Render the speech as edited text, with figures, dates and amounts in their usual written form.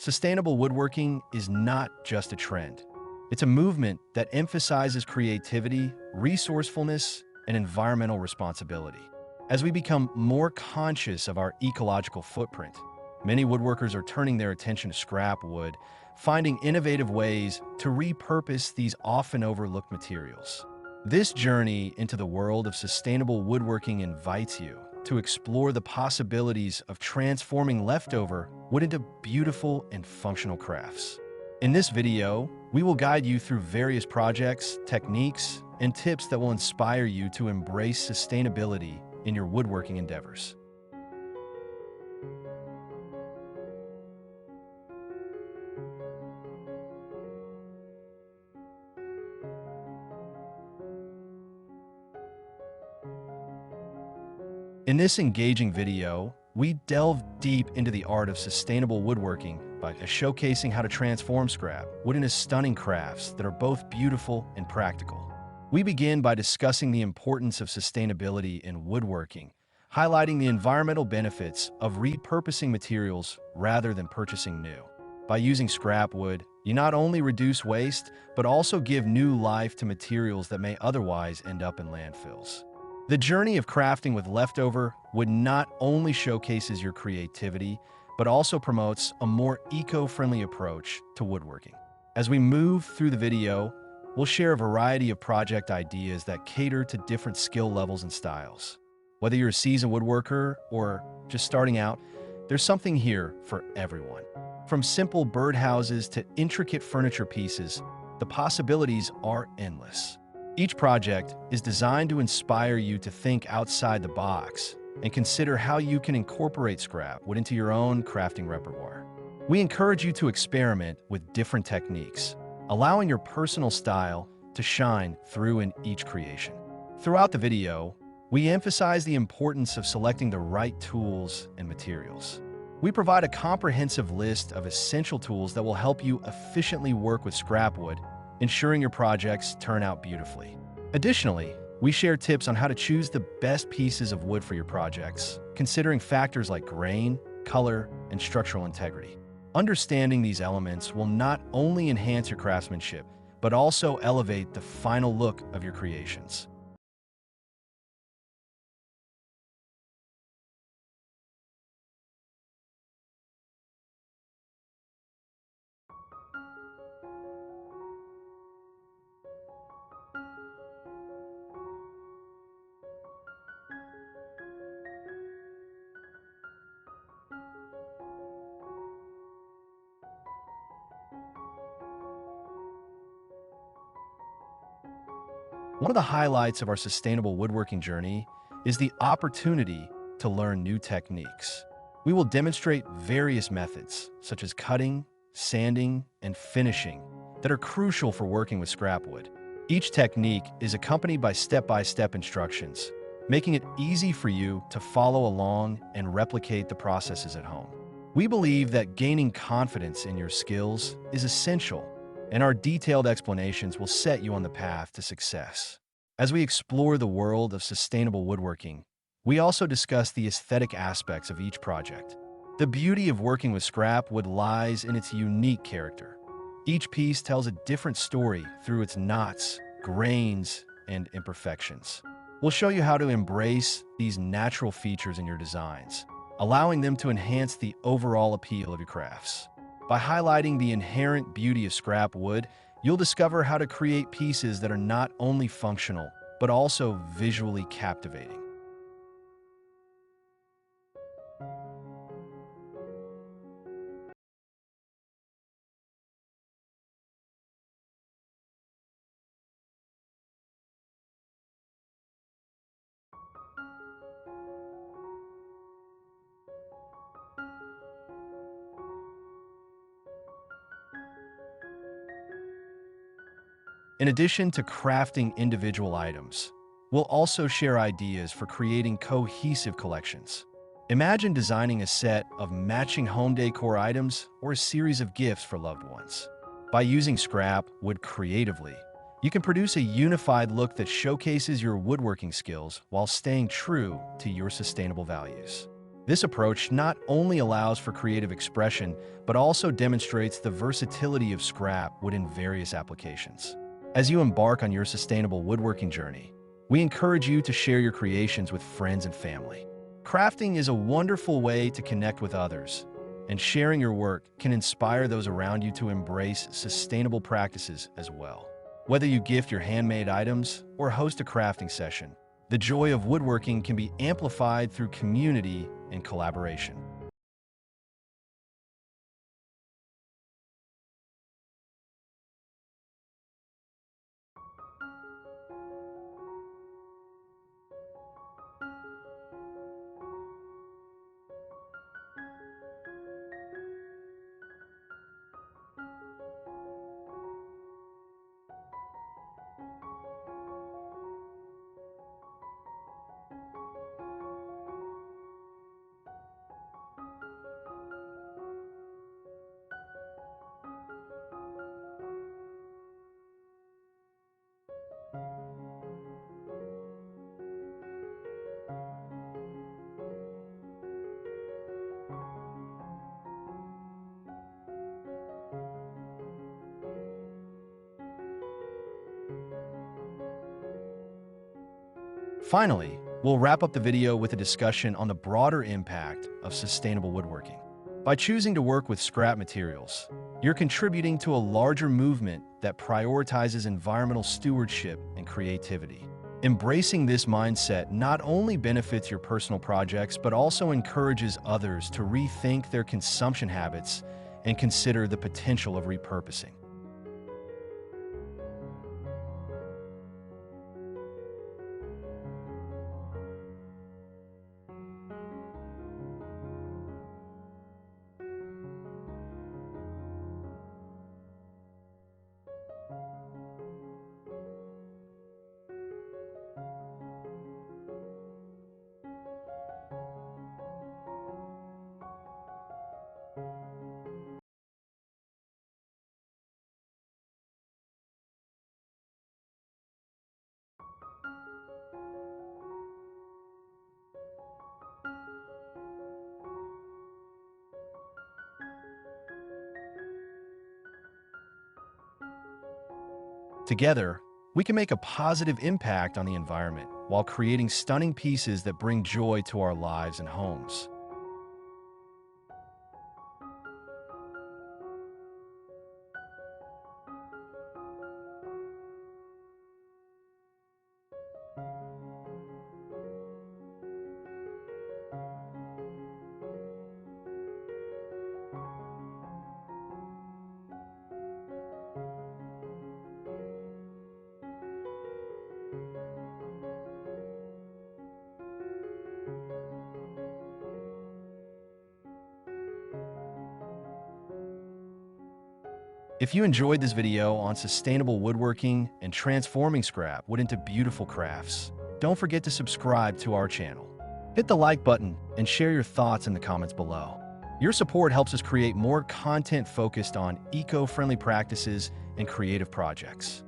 Sustainable woodworking is not just a trend. It's a movement that emphasizes creativity, resourcefulness, and environmental responsibility. As we become more conscious of our ecological footprint, many woodworkers are turning their attention to scrap wood, finding innovative ways to repurpose these often overlooked materials. This journey into the world of sustainable woodworking invites you to explore the possibilities of transforming leftover wood into beautiful and functional crafts. In this video, we will guide you through various projects, techniques, and tips that will inspire you to embrace sustainability in your woodworking endeavors. In this engaging video, we delve deep into the art of sustainable woodworking by showcasing how to transform scrap wood into stunning crafts that are both beautiful and practical. We begin by discussing the importance of sustainability in woodworking, highlighting the environmental benefits of repurposing materials rather than purchasing new. By using scrap wood, you not only reduce waste, but also give new life to materials that may otherwise end up in landfills. The journey of crafting with leftover wood not only showcases your creativity, but also promotes a more eco-friendly approach to woodworking. As we move through the video, we'll share a variety of project ideas that cater to different skill levels and styles. Whether you're a seasoned woodworker or just starting out, there's something here for everyone. From simple birdhouses to intricate furniture pieces, the possibilities are endless. Each project is designed to inspire you to think outside the box and consider how you can incorporate scrap wood into your own crafting repertoire. We encourage you to experiment with different techniques, allowing your personal style to shine through in each creation. Throughout the video, we emphasize the importance of selecting the right tools and materials. We provide a comprehensive list of essential tools that will help you efficiently work with scrap wood, ensuring your projects turn out beautifully. Additionally, we share tips on how to choose the best pieces of wood for your projects, considering factors like grain, color, and structural integrity. Understanding these elements will not only enhance your craftsmanship, but also elevate the final look of your creations. One of the highlights of our sustainable woodworking journey is the opportunity to learn new techniques. We will demonstrate various methods, such as cutting, sanding, and finishing, that are crucial for working with scrap wood. Each technique is accompanied by step-by-step instructions, making it easy for you to follow along and replicate the processes at home. We believe that gaining confidence in your skills is essential, and our detailed explanations will set you on the path to success. As we explore the world of sustainable woodworking, we also discuss the aesthetic aspects of each project. The beauty of working with scrap wood lies in its unique character. Each piece tells a different story through its knots, grains, and imperfections. We'll show you how to embrace these natural features in your designs, allowing them to enhance the overall appeal of your crafts. By highlighting the inherent beauty of scrap wood, you'll discover how to create pieces that are not only functional, but also visually captivating. In addition to crafting individual items, we'll also share ideas for creating cohesive collections. Imagine designing a set of matching home decor items or a series of gifts for loved ones. By using scrap wood creatively, you can produce a unified look that showcases your woodworking skills while staying true to your sustainable values. This approach not only allows for creative expression, but also demonstrates the versatility of scrap wood in various applications. As you embark on your sustainable woodworking journey, we encourage you to share your creations with friends and family. Crafting is a wonderful way to connect with others, and sharing your work can inspire those around you to embrace sustainable practices as well. Whether you gift your handmade items or host a crafting session, the joy of woodworking can be amplified through community and collaboration. Finally, we'll wrap up the video with a discussion on the broader impact of sustainable woodworking. By choosing to work with scrap materials, you're contributing to a larger movement that prioritizes environmental stewardship and creativity. Embracing this mindset not only benefits your personal projects, but also encourages others to rethink their consumption habits and consider the potential of repurposing. Together, we can make a positive impact on the environment while creating stunning pieces that bring joy to our lives and homes. If you enjoyed this video on sustainable woodworking and transforming scrap wood into beautiful crafts, don't forget to subscribe to our channel. Hit the like button and share your thoughts in the comments below. Your support helps us create more content focused on eco-friendly practices and creative projects.